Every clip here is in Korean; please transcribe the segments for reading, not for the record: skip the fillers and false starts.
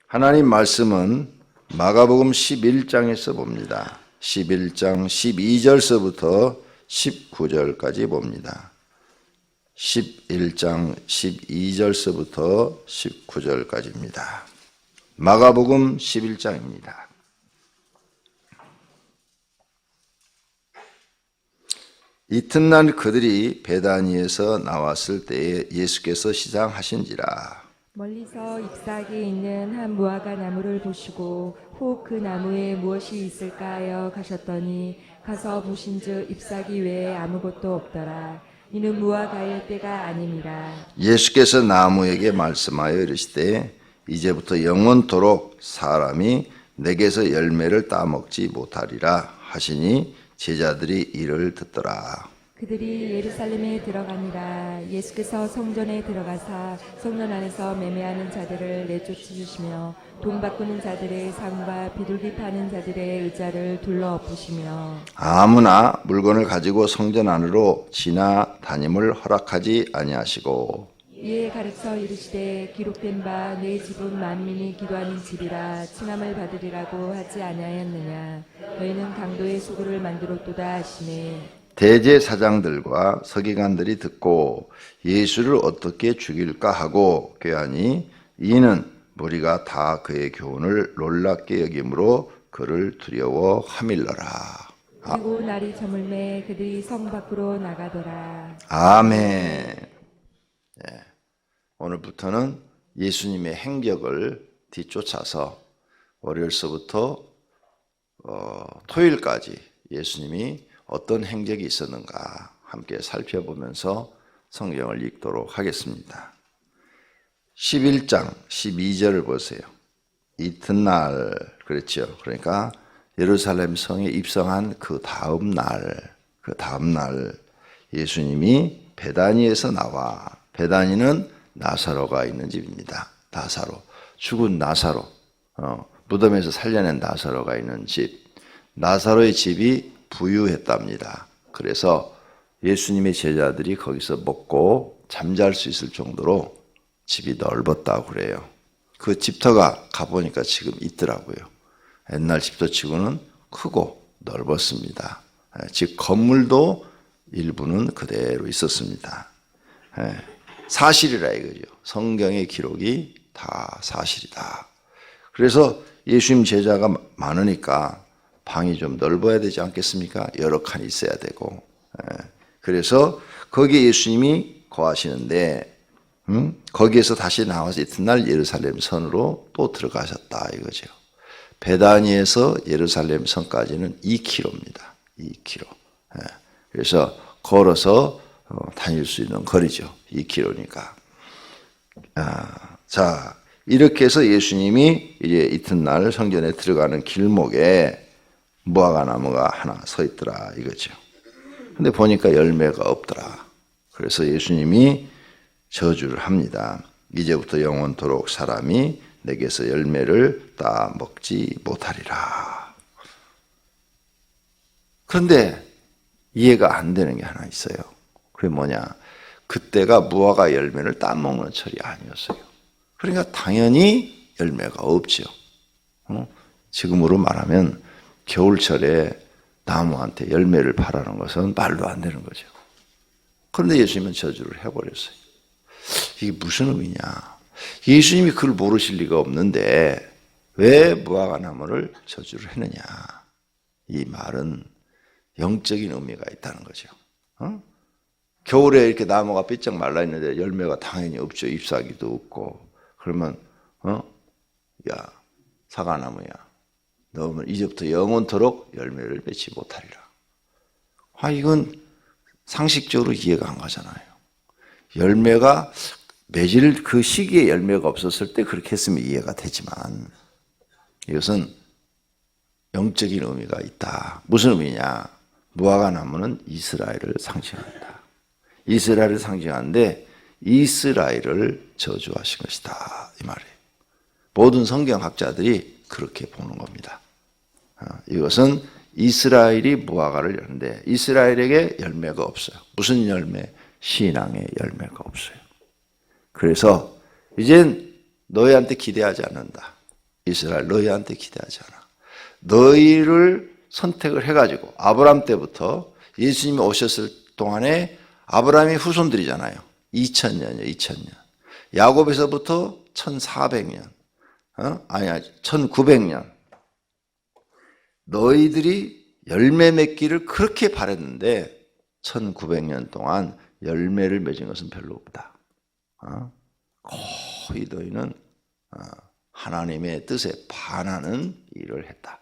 하나님 말씀은 마가복음 11장에서 봅니다. 11장 12절서부터 19절까지 봅니다. 11장 12절서부터 19절까지입니다. 마가복음 11장입니다. 이튿날 그들이 베다니에서 나왔을 때에 예수께서 시장하신지라. 멀리서 잎사귀에 있는 한 무화과 나무를 보시고 혹 그 나무에 무엇이 있을까 하여 가셨더니 가서 보신즉 잎사귀 외에 아무것도 없더라. 이는 무화과의 때가 아님이라. 예수께서 나무에게 말씀하여 이르시되 이제부터 영원토록 사람이 내게서 열매를 따먹지 못하리라 하시니 제자들이 이를 듣더라. 그들이 예루살렘에 들어가니라. 예수께서 성전에 들어가사 성전 안에서 매매하는 자들을 내쫓으시며 돈 바꾸는 자들의 상과 비둘기 파는 자들의 의자를 둘러 엎으시며 아무나 물건을 가지고 성전 안으로 지나다님을 허락하지 아니하시고 이에 가르쳐 이르시되 기록된 바 내 집은 만민이 기도하는 집이라 칭함을 받으리라고 하지 아니하였느냐. 너희는 강도의 수구를 만들었도다 하시네. 대제사장들과 서기관들이 듣고 예수를 어떻게 죽일까 하고 꾀하니 이는 무리가 다 그의 교훈을 놀랍게 여김으로 그를 두려워하밀러라. 그리고 날이 저물매 그들이 성 밖으로 나가더라. 아멘. 오늘부터는 예수님의 행적을 뒤쫓아서 월요일서부터 토요일까지 예수님이 어떤 행적이 있었는가 함께 살펴보면서 성경을 읽도록 하겠습니다. 11장 12절을 보세요. 이튿날 그랬죠. 그러니까 예루살렘 성에 입성한 그 다음 날 예수님이 베다니에서 나와. 베다니는 나사로가 있는 집입니다. 나사로, 죽은 나사로, 무덤에서 살려낸 나사로가 있는 집. 나사로의 집이 부유했답니다. 그래서 예수님의 제자들이 거기서 먹고 잠잘 수 있을 정도로 집이 넓었다고 그래요. 그 집터가 가보니까 지금 있더라고요. 옛날 집터치고는 크고 넓었습니다. 즉 건물도 일부는 그대로 있었습니다. 사실이라 이거죠. 성경의 기록이 다 사실이다. 그래서 예수님 제자가 많으니까 방이 좀 넓어야 되지 않겠습니까? 여러 칸이 있어야 되고. 그래서 거기에 예수님이 거하시는데 거기에서 다시 나와서 이튿날 예루살렘 선으로 또 들어가셨다 이거죠. 베다니에서 예루살렘 선까지는 2km입니다. 2km. 그래서 걸어서 다닐 수 있는 거리죠. 2km니까. 자, 이렇게 해서 예수님이 이제 이튿날 성전에 들어가는 길목에 무화과 나무가 하나 서 있더라 이거죠. 근데 보니까 열매가 없더라. 그래서 예수님이 저주를 합니다. 이제부터 영원토록 사람이 내게서 열매를 따 먹지 못하리라. 그런데 이해가 안 되는 게 하나 있어요. 그게 뭐냐? 그때가 무화과 열매를 따먹는 철이 아니었어요. 그러니까 당연히 열매가 없죠. 지금으로 말하면 겨울철에 나무한테 열매를 바라는 것은 말도 안 되는 거죠. 그런데 예수님은 저주를 해버렸어요. 이게 무슨 의미냐? 예수님이 그걸 모르실 리가 없는데 왜 무화과 나무를 저주를 했느냐? 이 말은 영적인 의미가 있다는 거죠. 겨울에 이렇게 나무가 삐쩍 말라 있는데 열매가 당연히 없죠. 잎사귀도 없고. 그러면 야 사과나무야. 너는 이제부터 영원토록 열매를 맺지 못하리라. 이건 상식적으로 이해가 안 가잖아요. 열매가 맺을 그 시기에 열매가 없었을 때 그렇게 했으면 이해가 되지만 이것은 영적인 의미가 있다. 무슨 의미냐? 무화과 나무는 이스라엘을 상징한다. 이스라엘을 상징하는데 이스라엘을 저주하신 것이다. 이 말이에요. 모든 성경학자들이 그렇게 보는 겁니다. 이것은 이스라엘이 무화과를 열는데 이스라엘에게 열매가 없어요. 무슨 열매? 신앙의 열매가 없어요. 그래서 이젠 너희한테 기대하지 않는다. 이스라엘 너희한테 기대하지 않아. 너희를 선택을 해가지고 아브라함 때부터 예수님이 오셨을 동안에 아브라함이 후손들이잖아요. 2000년이요, 2000년. 야곱에서부터 1400년. 아니야, 1900년. 너희들이 열매 맺기를 그렇게 바랬는데 1900년 동안 열매를 맺은 것은 별로 없다. 거의 너희는 하나님의 뜻에 반하는 일을 했다.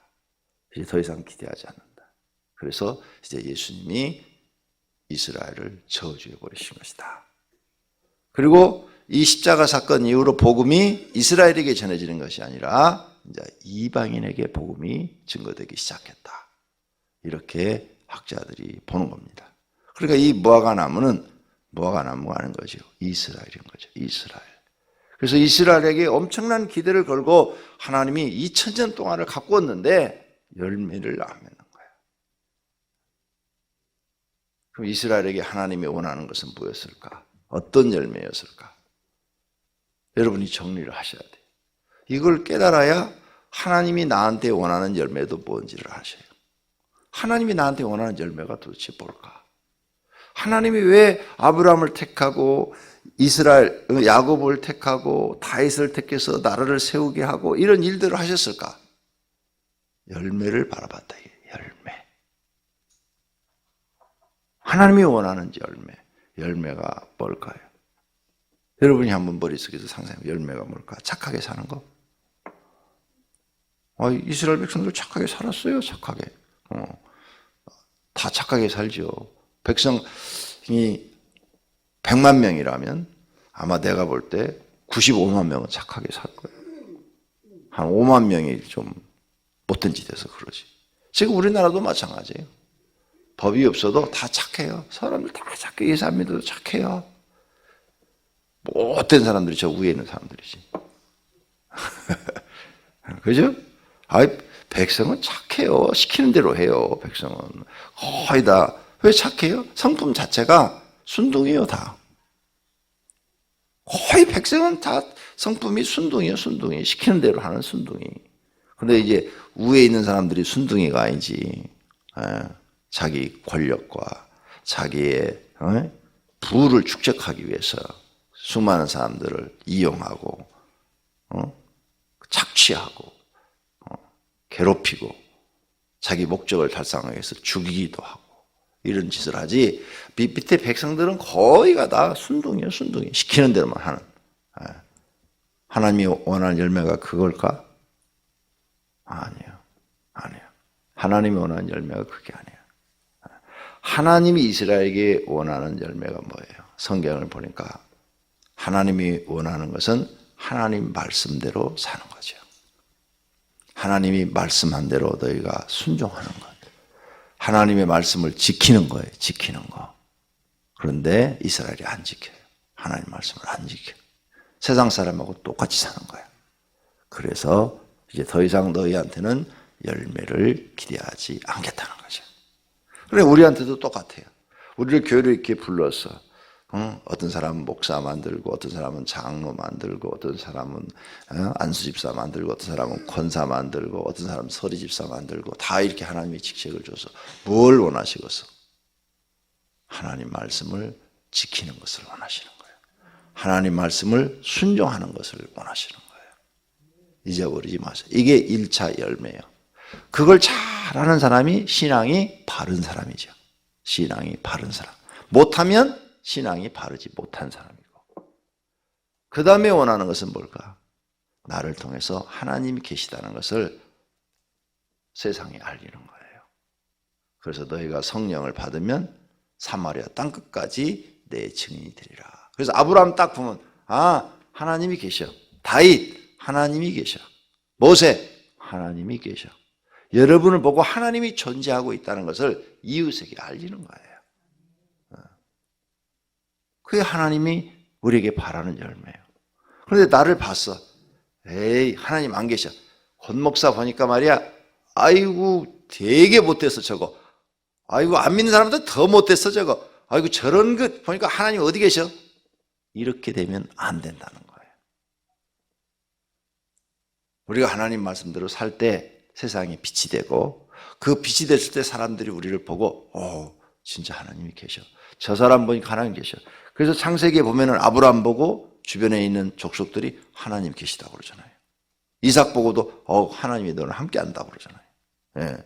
이제 더 이상 기대하지 않는다. 그래서 이제 예수님이 이스라엘을 저주해 버리신 것이다. 그리고 이 십자가 사건 이후로 복음이 이스라엘에게 전해지는 것이 아니라 이제 이방인에게 복음이 증거되기 시작했다. 이렇게 학자들이 보는 겁니다. 그러니까 이 무화과 나무가 아닌 거죠. 이스라엘인 거죠. 이스라엘. 그래서 이스라엘에게 엄청난 기대를 걸고 하나님이 2000년 동안을 가꾸었는데 열매를 안 맺는 거예요. 그럼 이스라엘에게 하나님이 원하는 것은 무엇일까? 어떤 열매였을까? 여러분이 정리를 하셔야 돼요. 이걸 깨달아야 하나님이 나한테 원하는 열매도 뭔지를 아셔요. 하나님이 나한테 원하는 열매가 도대체 뭘까? 하나님이 왜 아브라함을 택하고 야곱을 택하고 다윗을 택해서 나라를 세우게 하고 이런 일들을 하셨을까? 열매를 바라봤다. 열매. 하나님이 원하는 열매가 뭘까요? 여러분이 한번 머릿속에서 상상해. 열매가 뭘까? 착하게 사는 거? 이스라엘 백성들 착하게 살았어요. 착하게. 다 착하게 살죠. 백성이 100만 명이라면 아마 내가 볼 때 95만 명은 착하게 살 거예요. 한 5만 명이 좀 못된 짓에서 그러지. 지금 우리나라도 마찬가지예요. 법이 없어도 다 착해요. 사람들 다 착해. 예사님들도 착해요. 못된 사람들이 저 위에 있는 사람들이지. 그죠? 백성은 착해요. 시키는 대로 해요. 백성은 거의 다. 왜 착해요? 성품 자체가 순둥이에요. 다. 거의 백성은 다 성품이 순둥이에요. 순둥이. 시키는 대로 하는 순둥이. 근데 이제 위에 있는 사람들이 순둥이가 아니지. 자기 권력과 자기의 부를 축적하기 위해서 수많은 사람들을 이용하고 착취하고 괴롭히고 자기 목적을 달성하기 위해서 죽이기도 하고 이런 짓을 하지. 밑에 백성들은 거의가 다 순둥이에요. 순둥이. 시키는 대로만 하는. 하나님이 원하는 열매가 그걸까? 아니에요. 하나님이 원하는 열매가 그게 아니에요. 하나님이 이스라엘에게 원하는 열매가 뭐예요? 성경을 보니까 하나님이 원하는 것은 하나님 말씀대로 사는 거죠. 하나님이 말씀한 대로 너희가 순종하는 것. 하나님의 말씀을 지키는 거예요. 지키는 거. 그런데 이스라엘이 안 지켜요. 하나님 말씀을 안 지켜요. 세상 사람하고 똑같이 사는 거예요. 그래서 이제 더 이상 너희한테는 열매를 기대하지 않겠다는 거죠. 그래, 우리한테도 똑같아요. 우리를 교회로 이렇게 불러서 어떤 사람은 목사 만들고 어떤 사람은 장로 만들고 어떤 사람은 안수집사 만들고 어떤 사람은 권사 만들고 어떤 사람은 서리집사 만들고 다 이렇게 하나님의 직책을 줘서 뭘 원하시겠어? 하나님 말씀을 지키는 것을 원하시는 거예요. 하나님 말씀을 순종하는 것을 원하시는 거예요. 잊어버리지 마세요. 이게 1차 열매예요. 그걸 잘하는 사람이 신앙이 바른 사람이죠. 신앙이 바른 사람. 못하면 신앙이 바르지 못한 사람이고. 그 다음에 원하는 것은 뭘까? 나를 통해서 하나님이 계시다는 것을 세상에 알리는 거예요. 그래서 너희가 성령을 받으면 사마리아 땅끝까지 내 증인이 되리라. 그래서 아브라함 딱 보면 하나님이 계셔. 다윗 하나님이 계셔. 모세 하나님이 계셔. 여러분을 보고 하나님이 존재하고 있다는 것을 이웃에게 알리는 거예요. 그게 하나님이 우리에게 바라는 열매예요. 그런데 나를 봤어. 에이, 하나님 안 계셔. 권 목사 보니까 말이야, 아이고 되게 못됐어 저거. 아이고 안 믿는 사람들 더 못됐어 저거. 아이고 저런 것 보니까 하나님 어디 계셔? 이렇게 되면 안 된다는 거예요. 우리가 하나님 말씀대로 살 때 세상에 빛이 되고, 그 빛이 됐을 때 사람들이 우리를 보고 진짜 하나님이 계셔. 저 사람 보니까 하나님 계셔. 그래서 창세기에 보면은 아브라함 보고 주변에 있는 족속들이 하나님 계시다고 그러잖아요. 이삭 보고도 하나님이 너는 함께 한다고 그러잖아요. 예.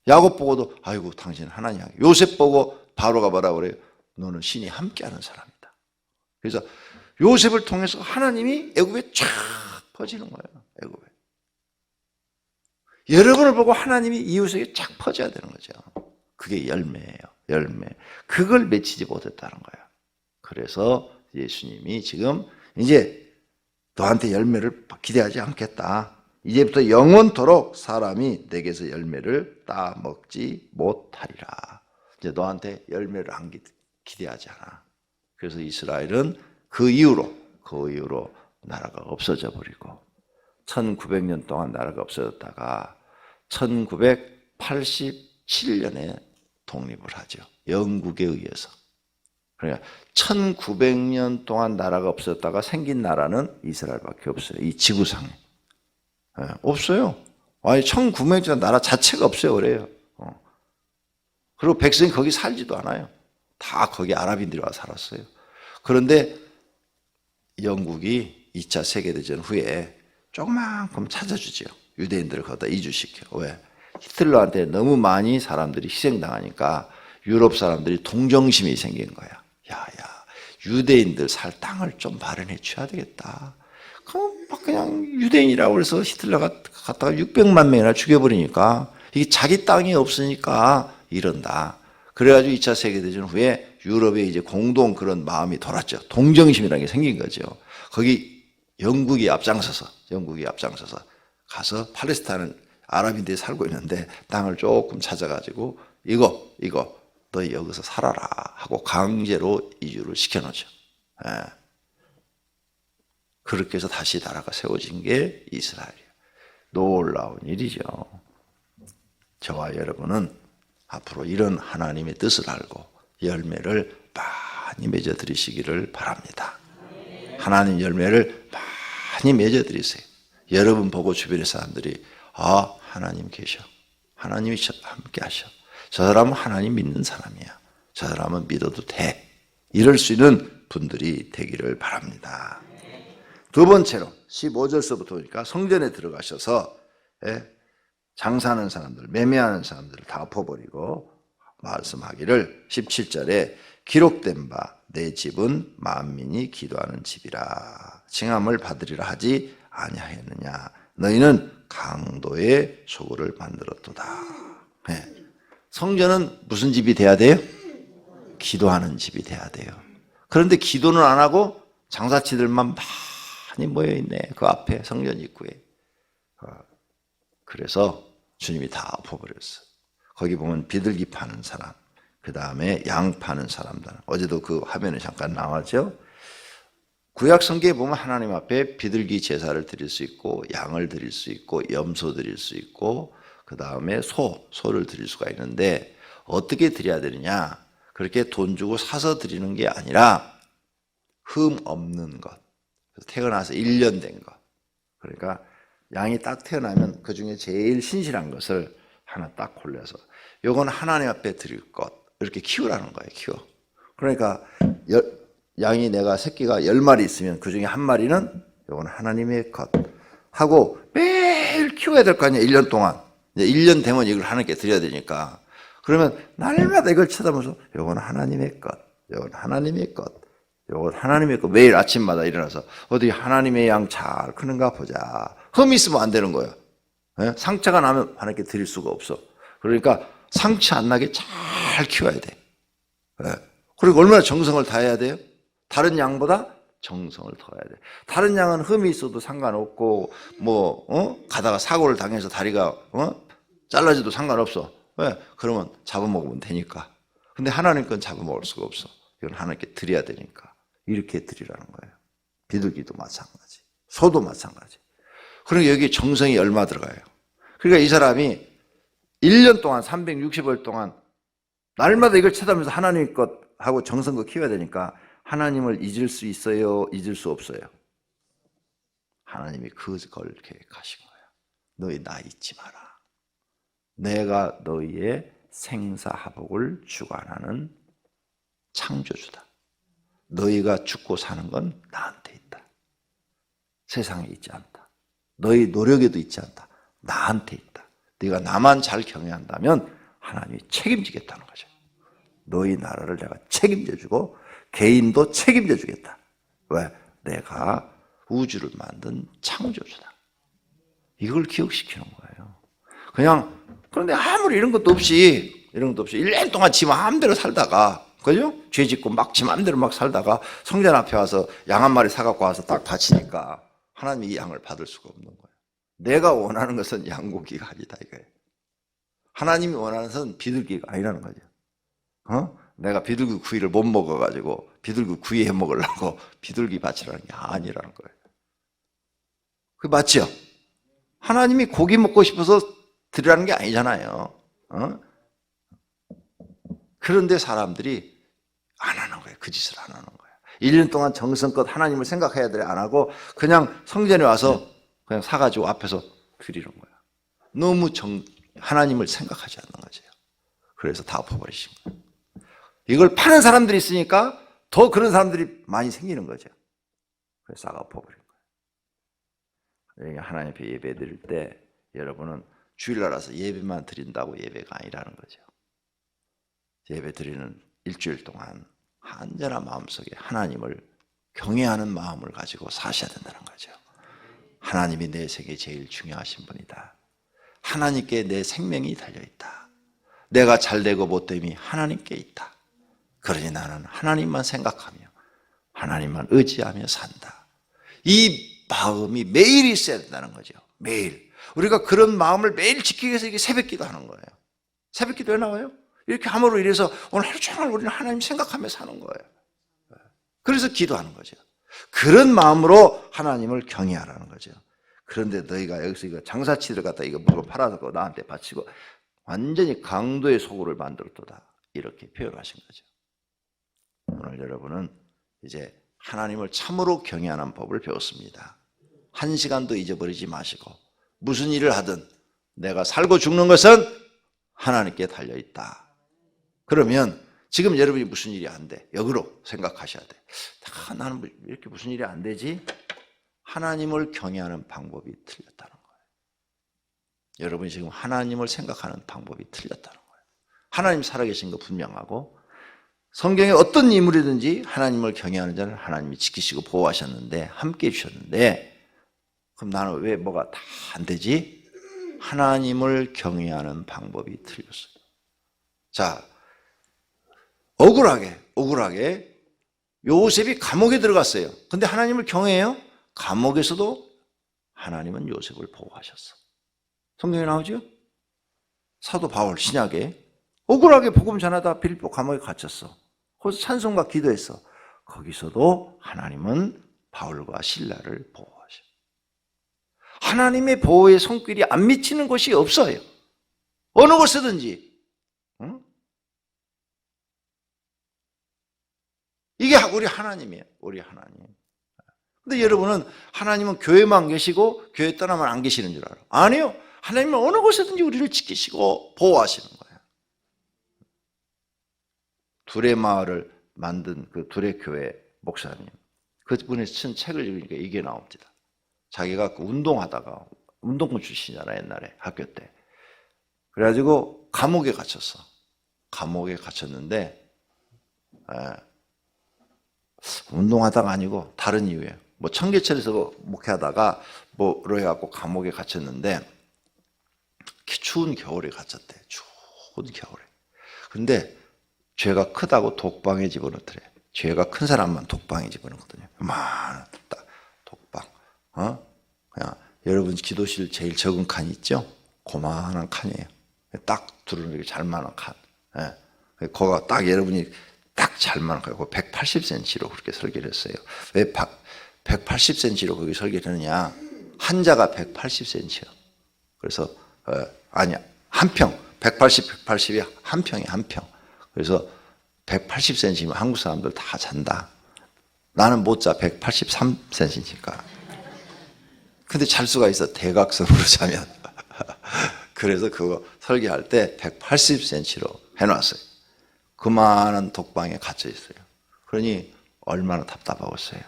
야곱 보고도 아이고 당신 하나님. 요셉 보고 바로가 뭐라 그래요? 너는 신이 함께하는 사람이다. 그래서 요셉을 통해서 하나님이 애굽에 쫙 퍼지는 거예요. 애굽에. 여러분을 보고 하나님이 이웃에게 쫙 퍼져야 되는 거죠. 그게 열매예요. 열매. 그걸 맺히지 못했다는 거예요. 그래서 예수님이 지금 이제 너한테 열매를 기대하지 않겠다. 이제부터 영원토록 사람이 내게서 열매를 따먹지 못하리라. 이제 너한테 열매를 안 기대하지 않아. 그래서 이스라엘은 그 이후로 나라가 없어져 버리고 1900년 동안 나라가 없어졌다가 1987년에 독립을 하죠. 영국에 의해서. 그러니까 1900년 동안 나라가 없었다가 생긴 나라는 이스라엘밖에 없어요. 이 지구상에. 없어요. 아니 1900년 나라 자체가 없어요. 그래요. 그리고 백성이 거기 살지도 않아요. 다 거기 아랍인들이 와서 살았어요. 그런데 영국이 2차 세계대전 후에 조그만큼 찾아주죠. 유대인들을 거기다 이주시켜. 왜? 히틀러한테 너무 많이 사람들이 희생당하니까 유럽 사람들이 동정심이 생긴 거야. 야, 유대인들 살 땅을 좀 마련해 줘야 되겠다. 그럼 막 그냥 유대인이라고 해서 히틀러가 갖다가 600만 명이나 죽여버리니까 이게 자기 땅이 없으니까 이런다. 그래가지고 2차 세계대전 후에 유럽에 이제 공동 그런 마음이 돌았죠. 동정심이라는 게 생긴 거죠. 거기 영국이 앞장서서 가서 팔레스타인은 아랍인들이 살고 있는데 땅을 조금 찾아가지고 이거 너 여기서 살아라 하고 강제로 이주를 시켜놓죠. 예. 그렇게 해서 다시 나라가 세워진 게 이스라엘이에요. 놀라운 일이죠. 저와 여러분은 앞으로 이런 하나님의 뜻을 알고 열매를 많이 맺어드리시기를 바랍니다. 하나님 열매를 많이 맺어드리세요. 여러분 보고 주변의 사람들이 하나님 계셔. 하나님이 함께 하셔. 저 사람은 하나님 믿는 사람이야. 저 사람은 믿어도 돼. 이럴 수 있는 분들이 되기를 바랍니다. 두 번째로 15절서부터 보니까 성전에 들어가셔서 장사하는 사람들, 매매하는 사람들을 다 엎어버리고 말씀하기를 17절에 기록된 바 내 집은 만민이 기도하는 집이라 칭함을 받으리라 하지 아니하였느냐. 너희는 강도의 소굴을 만들었도다. 성전은 무슨 집이 돼야 돼요? 기도하는 집이 돼야 돼요. 그런데 기도는 안 하고 장사치들만 많이 모여있네. 그 앞에 성전 입구에. 그래서 주님이 다 엎어버렸어요. 거기 보면 비둘기 파는 사람, 그 다음에 양 파는 사람들. 어제도 그 화면에 잠깐 나왔죠. 구약 성경에 보면 하나님 앞에 비둘기 제사를 드릴 수 있고 양을 드릴 수 있고 염소 드릴 수 있고 그 다음에 소를 드릴 수가 있는데 어떻게 드려야 되느냐. 그렇게 돈 주고 사서 드리는 게 아니라 흠 없는 것. 태어나서 1년 된 것. 그러니까 양이 딱 태어나면 그중에 제일 신실한 것을 하나 딱 골라서 요건 하나님 앞에 드릴 것. 이렇게 키우라는 거예요. 키워. 그러니까 양이 내가 새끼가 10마리 있으면 그중에 한 마리는 요건 하나님의 것 하고 매일 키워야 될 거 아니에요. 1년 동안. 이제 1년 되면 이걸 하나님께 드려야 되니까. 그러면 날마다 이걸 쳐다보면서 요건 하나님의 것. 요건 하나님의 것. 요건 하나님의 것. 매일 아침마다 일어나서 어디 하나님의 양 잘 크는가 보자. 흠이 있으면 안 되는 거예요. 상처가 나면 하나님께 드릴 수가 없어. 그러니까 상처 안 나게 잘 키워야 돼. 그리고 얼마나 정성을 다해야 돼요? 다른 양보다 정성을 더해야 돼. 다른 양은 흠이 있어도 상관없고 가다가 사고를 당해서 다리가 잘라져도 상관없어. 왜? 그러면 잡아먹으면 되니까. 근데 하나님 건 잡아먹을 수가 없어. 이건 하나님께 드려야 되니까. 이렇게 드리라는 거예요. 비둘기도 마찬가지. 소도 마찬가지. 그러니까 여기 정성이 얼마 들어가요. 그러니까 이 사람이 1년 동안 360일 동안 날마다 이걸 쳐다보면서 하나님 것 하고 정성껏 키워야 되니까 하나님을 잊을 수 있어요? 잊을 수 없어요? 하나님이 그걸 계획하신 거예요. 너희 나 잊지 마라. 내가 너희의 생사화복을 주관하는 창조주다. 너희가 죽고 사는 건 나한테 있다. 세상에 있지 않다. 너희 노력에도 있지 않다. 나한테 있다. 네가 나만 잘 경외한다면 하나님이 책임지겠다는 거죠. 너희 나라를 내가 책임져주고 개인도 책임져주겠다. 왜? 내가 우주를 만든 창조주다. 이걸 기억시키는 거예요. 그런데 아무리 이런 것도 없이 1년 동안 지 마음대로 살다가, 그죠? 죄 짓고 막 지 마음대로 막 살다가 성전 앞에 와서 양 한 마리 사갖고 와서 딱 바치니까 하나님이 이 양을 받을 수가 없는 거예요. 내가 원하는 것은 양고기가 아니다 이거예요. 하나님이 원하는 것은 비둘기가 아니라는 거죠. 내가 비둘기 구이를 못 먹어가지고 비둘기 구이 해 먹으려고 비둘기 바치라는 게 아니라는 거예요. 그 맞죠? 하나님이 고기 먹고 싶어서 드리라는 게 아니잖아요. 그런데 사람들이 안 하는 거예요. 그 짓을 안 하는 거예요. 1년 동안 정성껏 하나님을 생각해야 돼 안 하고 그냥 성전에 와서 그냥 사가지고 앞에서 드리는 거예요. 너무 하나님을 생각하지 않는 거죠. 그래서 다 엎어버리신 거예요. 이걸 파는 사람들이 있으니까 더 그런 사람들이 많이 생기는 거죠. 그래서 싹 엎어버린 거예요. 하나님 앞에 예배 드릴 때 여러분은 주일날 와서 예배만 드린다고 예배가 아니라는 거죠. 예배 드리는 일주일 동안 한전한 마음속에 하나님을 경외하는 마음을 가지고 사셔야 된다는 거죠. 하나님이 내 생에 제일 중요하신 분이다. 하나님께 내 생명이 달려있다. 내가 잘되고 못됨이 하나님께 있다. 그러니 나는 하나님만 생각하며 하나님만 의지하며 산다. 이 마음이 매일 있어야 된다는 거죠. 매일. 우리가 그런 마음을 매일 지키기 위해서 이게 새벽기도 하는 거예요. 새벽기도 왜 나와요? 이렇게 함으로 인해서 오늘 하루 종일 우리는 하나님 생각하며 사는 거예요. 그래서 기도하는 거죠. 그런 마음으로 하나님을 경외하라는 거죠. 그런데 너희가 여기서 이거 장사치들 갖다 이거 물건 팔아서 나한테 바치고 완전히 강도의 소굴을 만들었다. 이렇게 표현하신 거죠. 오늘 여러분은 이제 하나님을 참으로 경외하는 법을 배웠습니다. 한 시간도 잊어버리지 마시고 무슨 일을 하든 내가 살고 죽는 것은 하나님께 달려있다. 그러면 지금 여러분이 무슨 일이 안 돼? 역으로 생각하셔야 돼. 나는 왜 이렇게 무슨 일이 안 되지? 하나님을 경외하는 방법이 틀렸다는 거예요. 여러분이 지금 하나님을 생각하는 방법이 틀렸다는 거예요. 하나님 살아계신 거 분명하고 성경에 어떤 인물이든지 하나님을 경외하는 자를 하나님이 지키시고 보호하셨는데 함께 해주셨는데 그럼 나는 왜 뭐가 다 안 되지? 하나님을 경외하는 방법이 틀렸어요. 자, 억울하게 요셉이 감옥에 들어갔어요. 근데 하나님을 경외해요? 감옥에서도 하나님은 요셉을 보호하셨어. 성경에 나오죠? 사도 바울 신약에 억울하게 복음 전하다 빌립보 감옥에 갇혔어. 거기서 찬송과 기도했어. 거기서도 하나님은 바울과 실라를 보호하셔. 하나님의 보호의 손길이 안 미치는 곳이 없어요. 어느 곳이든지. 응? 이게 우리 하나님이에요. 우리 하나님. 근데 여러분은 하나님은 교회만 계시고 교회 떠나면 안 계시는 줄 알아요. 아니요. 하나님은 어느 곳에든지 우리를 지키시고 보호하시는 거예요. 둘의 마을을 만든 그 둘의 교회 목사님. 그분이 쓴 책을 읽으니까 이게 나옵니다. 자기가 그 운동하다가 운동권 출신이잖아 옛날에 학교 때. 그래가지고 감옥에 갇혔어. 감옥에 갇혔는데 운동하다가 아니고 다른 이유예요. 뭐 청계천에서 목회하다가 뭐로 해갖고 감옥에 갇혔는데 추운 겨울에 갇혔대. 추운 겨울에. 근데 죄가 크다고 독방에 집어넣더래. 죄가 큰 사람만 독방에 집어넣거든요. 많은 독방. 그냥 여러분 기도실 제일 적은 칸 있죠? 고만한 칸이에요. 딱 두루누기 잘 만한 칸. 거가 딱 여러분이 딱 잘 만한 칸이고 180cm로 그렇게 설계를 했어요. 왜 180cm로 거기 설계를 했느냐? 한자가 180cm요. 그래서 아니야 한 평. 180, 180이 한 평이 한 평. 그래서 180cm면 한국 사람들 다 잔다. 나는 못 자 183cm니까. 근데 잘 수가 있어, 대각선으로 자면. 그래서 그거 설계할 때 180cm로 해놨어요. 그만한 독방에 갇혀 있어요. 그러니 얼마나 답답하겠어요.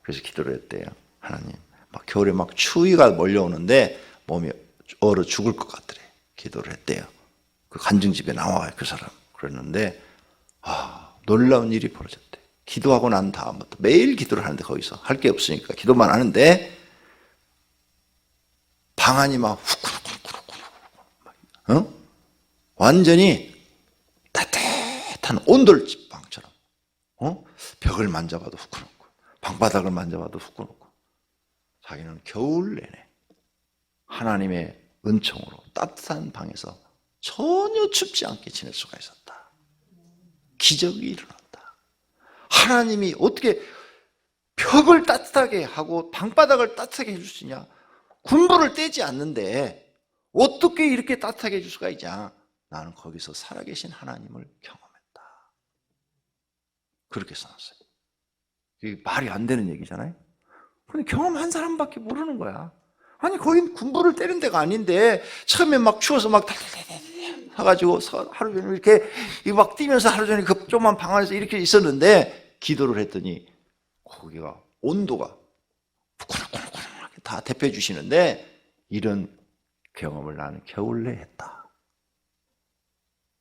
그래서 기도를 했대요. 하나님, 막 겨울에 막 추위가 몰려오는데 몸이 얼어 죽을 것 같더래. 기도를 했대요. 그 간증집에 나와요, 그 사람. 그랬는데 놀라운 일이 벌어졌대. 기도하고 난 다음부터 매일 기도를 하는데, 거기서 할 게 없으니까 기도만 하는데 방안이 막 후끈후끈후끈, 완전히 따뜻한 온돌집 방처럼, 벽을 만져봐도 후끈후끈, 방바닥을 만져봐도 후끈후끈. 자기는 겨울 내내 하나님의 은총으로 따뜻한 방에서 전혀 춥지 않게 지낼 수가 있었다. 기적이 일어났다. 하나님이 어떻게 벽을 따뜻하게 하고 방바닥을 따뜻하게 해줄 수 있냐? 군부를 떼지 않는데 어떻게 이렇게 따뜻하게 해줄 수가 있냐? 나는 거기서 살아계신 하나님을 경험했다. 그렇게 써놨어요. 이게 말이 안 되는 얘기잖아요. 근데 경험한 사람밖에 모르는 거야. 아니, 거긴 군부를 때린 데가 아닌데 처음에 막 추워서 막 사가지고 하루 종일 이렇게 막 뛰면서 하루 종일 그 조그만 방 안에서 이렇게 있었는데, 기도를 했더니 거기가 온도가 후끈후끈후끈하게 다 대표해 주시는데, 이런 경험을 나는 겨울 내에 했다.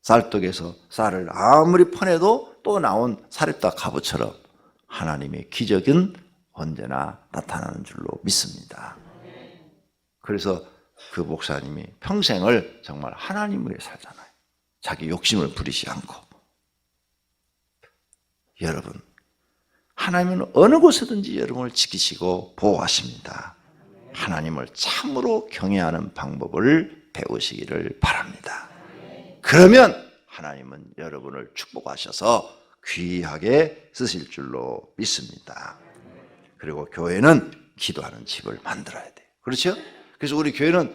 쌀떡에서 쌀을 아무리 퍼내도 또 나온 사렙다 갑옷처럼 하나님의 기적은 언제나 나타나는 줄로 믿습니다. 그래서 그 목사님이 평생을 정말 하나님을 위해 살잖아요. 자기 욕심을 부리지 않고. 여러분, 하나님은 어느 곳에든지 여러분을 지키시고 보호하십니다. 하나님을 참으로 경외하는 방법을 배우시기를 바랍니다. 그러면 하나님은 여러분을 축복하셔서 귀하게 쓰실 줄로 믿습니다. 그리고 교회는 기도하는 집을 만들어야 돼요. 그렇죠? 그래서 우리 교회는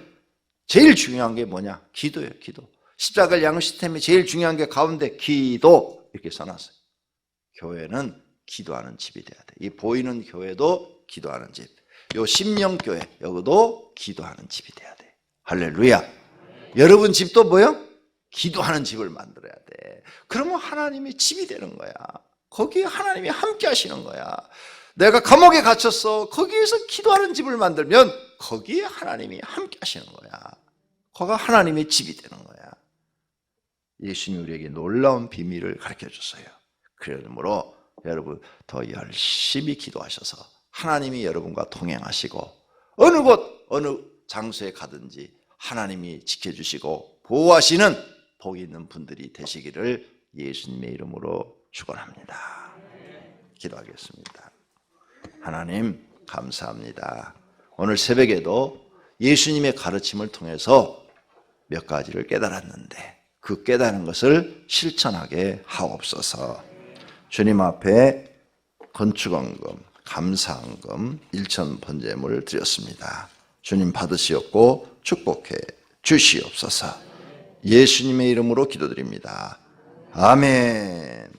제일 중요한 게 뭐냐? 기도예요, 기도. 십자가 양육 시스템이 제일 중요한 게 가운데 기도, 이렇게 써놨어요. 교회는 기도하는 집이 돼야 돼. 이 보이는 교회도 기도하는 집. 요 심령교회, 여기도 기도하는 집이 돼야 돼. 할렐루야. 여러분 집도 뭐요? 기도하는 집을 만들어야 돼. 그러면 하나님의 집이 되는 거야. 거기에 하나님이 함께 하시는 거야. 내가 감옥에 갇혔어. 거기에서 기도하는 집을 만들면 거기에 하나님이 함께 하시는 거야. 거기가 하나님의 집이 되는 거야. 예수님이 우리에게 놀라운 비밀을 가르쳐 줬어요. 그러므로 여러분 더 열심히 기도하셔서 하나님이 여러분과 동행하시고, 어느 곳 어느 장소에 가든지 하나님이 지켜주시고 보호하시는 복이 있는 분들이 되시기를 예수님의 이름으로 축원합니다. 기도하겠습니다. 하나님 감사합니다. 오늘 새벽에도 예수님의 가르침을 통해서 몇 가지를 깨달았는데 그 깨달은 것을 실천하게 하옵소서. 주님 앞에 건축원금, 감사헌금 1천 번제물 드렸습니다. 주님 받으시옵고 축복해 주시옵소서. 예수님의 이름으로 기도드립니다. 아멘.